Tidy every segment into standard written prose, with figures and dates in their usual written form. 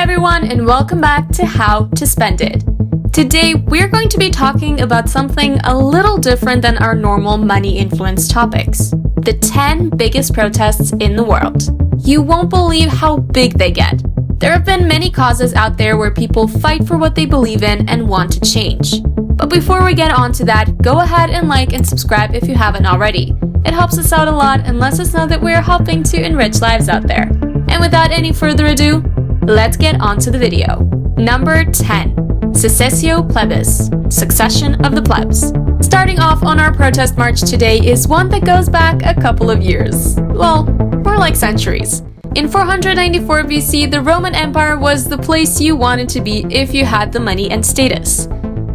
everyone, and welcome back to How to Spend It. Today, we're going to be talking about something a little different than our normal money influence topics. The 10 biggest protests in the world. You won't believe how big they get. There have been many causes out there where people fight for what they believe in and want to change. But before we get on to that, go ahead and like and subscribe if you haven't already. It helps us out a lot and lets us know that we're helping to enrich lives out there. And without any further ado, let's get on to the video. Number 10. Secessio Plebis, Succession of the Plebs. Starting off on our protest march today is one that goes back a couple of years. Well, more like centuries. In 494 BC, the Roman Empire was the place you wanted to be if you had the money and status.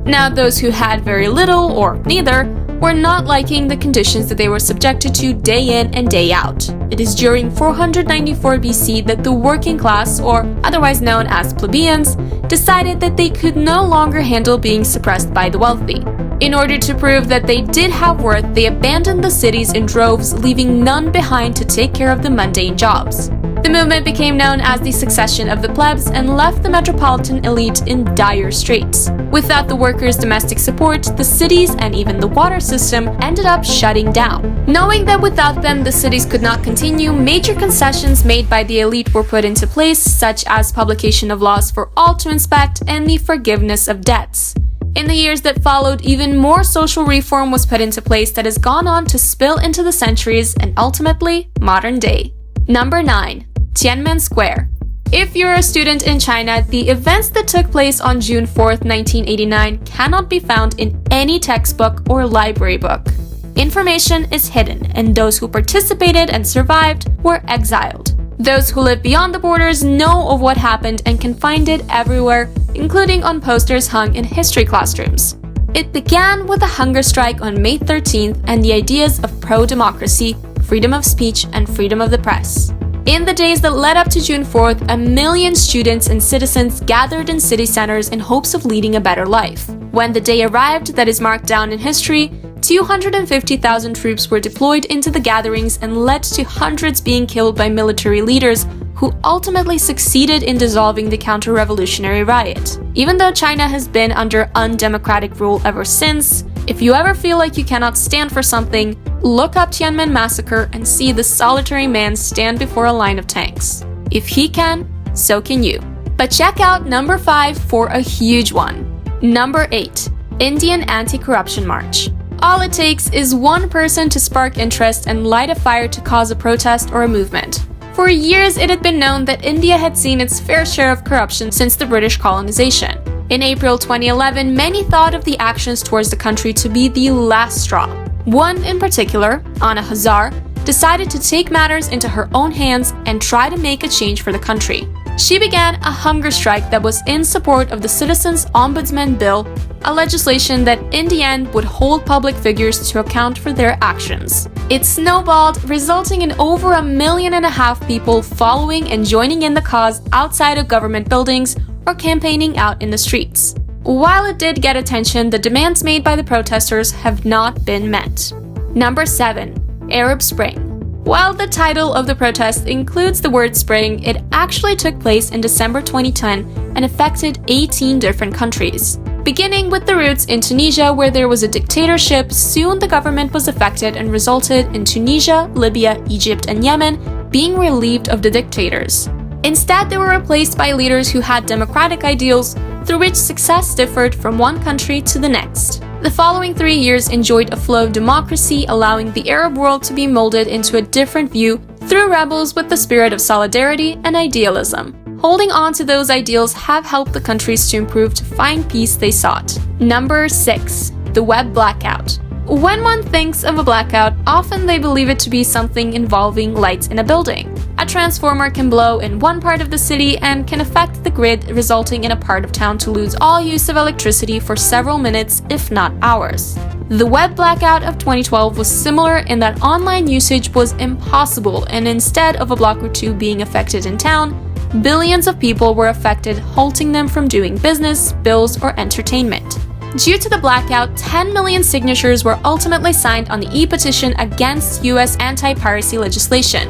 Now, those who had very little, or neither, were not liking the conditions that they were subjected to day in and day out. It is during 494 BC that the working class, or otherwise known as plebeians, decided that they could no longer handle being suppressed by the wealthy. In order to prove that they did have worth, they abandoned the cities in droves, leaving none behind to take care of the mundane jobs. The movement became known as the Succession of the Plebs and left the metropolitan elite in dire straits. Without the workers' domestic support, the cities and even the water system ended up shutting down. Knowing that without them the cities could not continue, major concessions made by the elite were put into place, such as publication of laws for all to inspect and the forgiveness of debts. In the years that followed, even more social reform was put into place that has gone on to spill into the centuries and ultimately modern day. Number 9. Tianmen Square. If you're a student in China, the events that took place on June 4th, 1989 cannot be found in any textbook or library book. Information is hidden, and those who participated and survived were exiled. Those who live beyond the borders know of what happened and can find it everywhere, including on posters hung in history classrooms. It began with a hunger strike on May 13th and the ideas of pro-democracy, freedom of speech, and freedom of the press. In the days that led up to June 4th, 1 million students and citizens gathered in city centers in hopes of leading a better life. When the day arrived that is marked down in history, 250,000 troops were deployed into the gatherings and led to hundreds being killed by military leaders who ultimately succeeded in dissolving the counter-revolutionary riot. Even though China has been under undemocratic rule ever since, if you ever feel like you cannot stand for something, look up Tianmen Massacre and see the solitary man stand before a line of tanks. If he can, so can you. But check out number 5 for a huge one. Number 8. Indian Anti-Corruption March. All it takes is one person to spark interest and light a fire to cause a protest or a movement. For years, it had been known that India had seen its fair share of corruption since the British colonization. In April 2011, many thought of the actions towards the country to be the last straw. One in particular, Anna Hazare, decided to take matters into her own hands and try to make a change for the country. She began a hunger strike that was in support of the Citizens Ombudsman Bill, a legislation that in the end would hold public figures to account for their actions. It snowballed, resulting in over 1.5 million people following and joining in the cause outside of government buildings or campaigning out in the streets. While it did get attention, the demands made by the protesters have not been met. Number 7. Arab Spring. While the title of the protest includes the word spring, it actually took place in December 2010 and affected 18 different countries. Beginning with the roots in Tunisia, where there was a dictatorship, soon the government was affected and resulted in Tunisia, Libya, Egypt, and Yemen being relieved of the dictators. Instead, they were replaced by leaders who had democratic ideals, through which success differed from one country to the next. The following 3 years enjoyed a flow of democracy, allowing the Arab world to be molded into a different view through rebels with the spirit of solidarity and idealism. Holding on to those ideals have helped the countries to improve to find peace they sought. Number 6. The Web Blackout. When one thinks of a blackout, often they believe it to be something involving lights in a building. A transformer can blow in one part of the city and can affect the grid, resulting in a part of town to lose all use of electricity for several minutes, if not hours. The Web Blackout of 2012 was similar in that online usage was impossible, and instead of a block or two being affected in town, billions of people were affected, halting them from doing business, bills, or entertainment. Due to the blackout, 10 million signatures were ultimately signed on the e-petition against US anti-piracy legislation.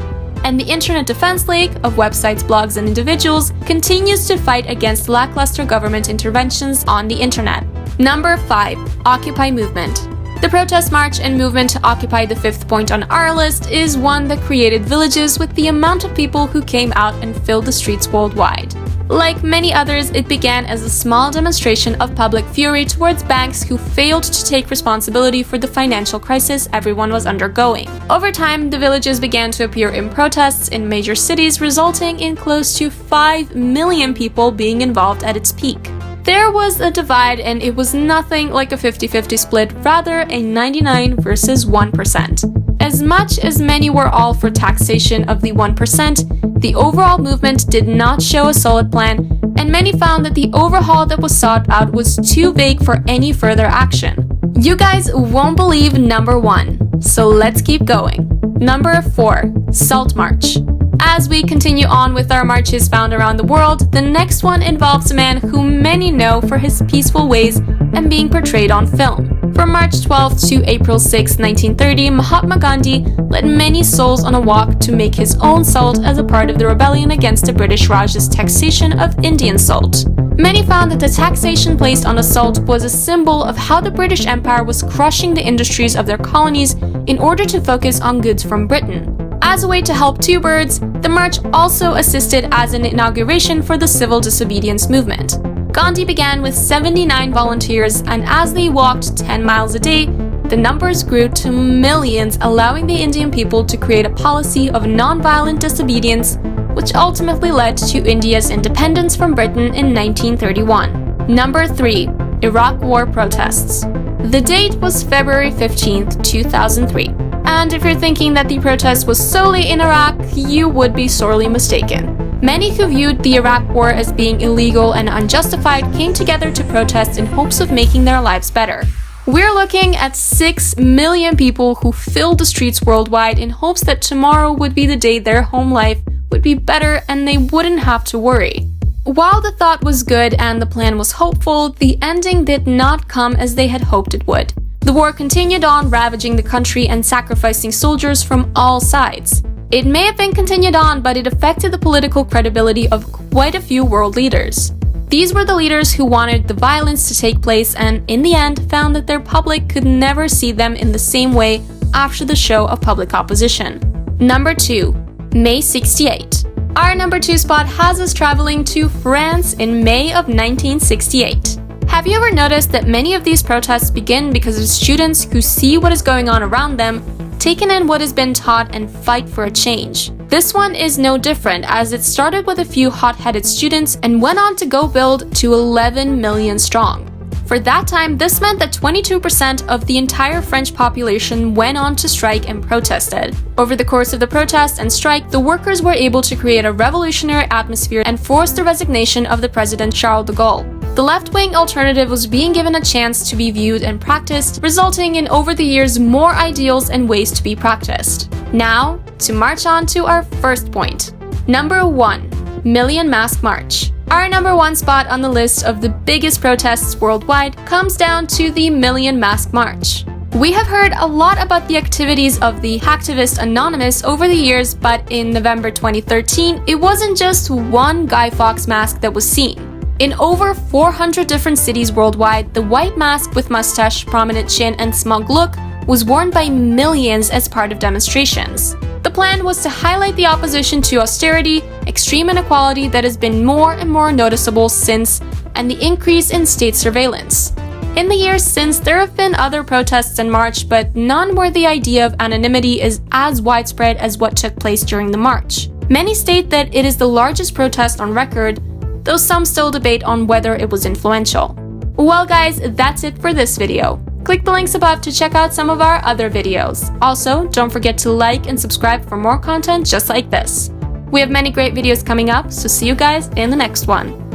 And the Internet Defense League, of websites, blogs, and individuals, continues to fight against lackluster government interventions on the internet. Number 5. Occupy movement. The protest march and movement to occupy the 5th point on our list is one that created villages with the amount of people who came out and filled the streets worldwide. Like many others, it began as a small demonstration of public fury towards banks who failed to take responsibility for the financial crisis everyone was undergoing. Over time, the villages began to appear in protests in major cities, resulting in close to 5 million people being involved at its peak. There was a divide, and it was nothing like a 50-50 split, rather a 99 versus 1%. As much as many were all for taxation of the 1%, the overall movement did not show a solid plan, and many found that the overhaul that was sought out was too vague for any further action. You guys won't believe number 1, so let's keep going. Number 4. Salt March. As we continue on with our marches found around the world, the next one involves a man who many know for his peaceful ways and being portrayed on film. From March 12 to April 6, 1930, Mahatma Gandhi led many souls on a walk to make his own salt as a part of the rebellion against the British Raj's taxation of Indian salt. Many found that the taxation placed on the salt was a symbol of how the British Empire was crushing the industries of their colonies in order to focus on goods from Britain. As a way to help two birds, the march also assisted as an inauguration for the civil disobedience movement. Gandhi began with 79 volunteers, and as they walked 10 miles a day, the numbers grew to millions, allowing the Indian people to create a policy of non-violent disobedience, which ultimately led to India's independence from Britain in 1931. Number 3. Iraq War protests. The date was February 15, 2003. And if you're thinking that the protest was solely in Iraq, you would be sorely mistaken. Many who viewed the Iraq War as being illegal and unjustified came together to protest in hopes of making their lives better. We're looking at 6 million people who filled the streets worldwide in hopes that tomorrow would be the day their home life would be better and they wouldn't have to worry. While the thought was good and the plan was hopeful, the ending did not come as they had hoped it would. The war continued on, ravaging the country and sacrificing soldiers from all sides. It may have been continued on, but it affected the political credibility of quite a few world leaders. These were the leaders who wanted the violence to take place and, in the end, found that their public could never see them in the same way after the show of public opposition. Number 2. May 68. Our number 2 spot has us traveling to France in May of 1968. Have you ever noticed that many of these protests begin because of students who see what is going on around them, taken in what has been taught, and fight for a change? This one is no different, as it started with a few hot-headed students and went on to go build to 11 million strong. For that time, this meant that 22% of the entire French population went on to strike and protested. Over the course of the protest and strike, the workers were able to create a revolutionary atmosphere and force the resignation of the President Charles de Gaulle. The left-wing alternative was being given a chance to be viewed and practiced, resulting in over the years more ideals and ways to be practiced. Now, to march on to our first point. Number 1. Million Mask March. Our number 1 spot on the list of the biggest protests worldwide comes down to the Million Mask March. We have heard a lot about the activities of the hacktivist Anonymous over the years, but in November 2013, it wasn't just one Guy Fawkes mask that was seen. In over 400 different cities worldwide, the white mask with mustache, prominent chin, and smug look was worn by millions as part of demonstrations. The plan was to highlight the opposition to austerity, extreme inequality that has been more and more noticeable since, and the increase in state surveillance. In the years since, there have been other protests and march, but none where the idea of anonymity is as widespread as what took place during the march. Many state that it is the largest protest on record, though some still debate on whether it was influential. Well guys, that's it for this video. Click the links above to check out some of our other videos. Also, don't forget to like and subscribe for more content just like this. We have many great videos coming up, so see you guys in the next one.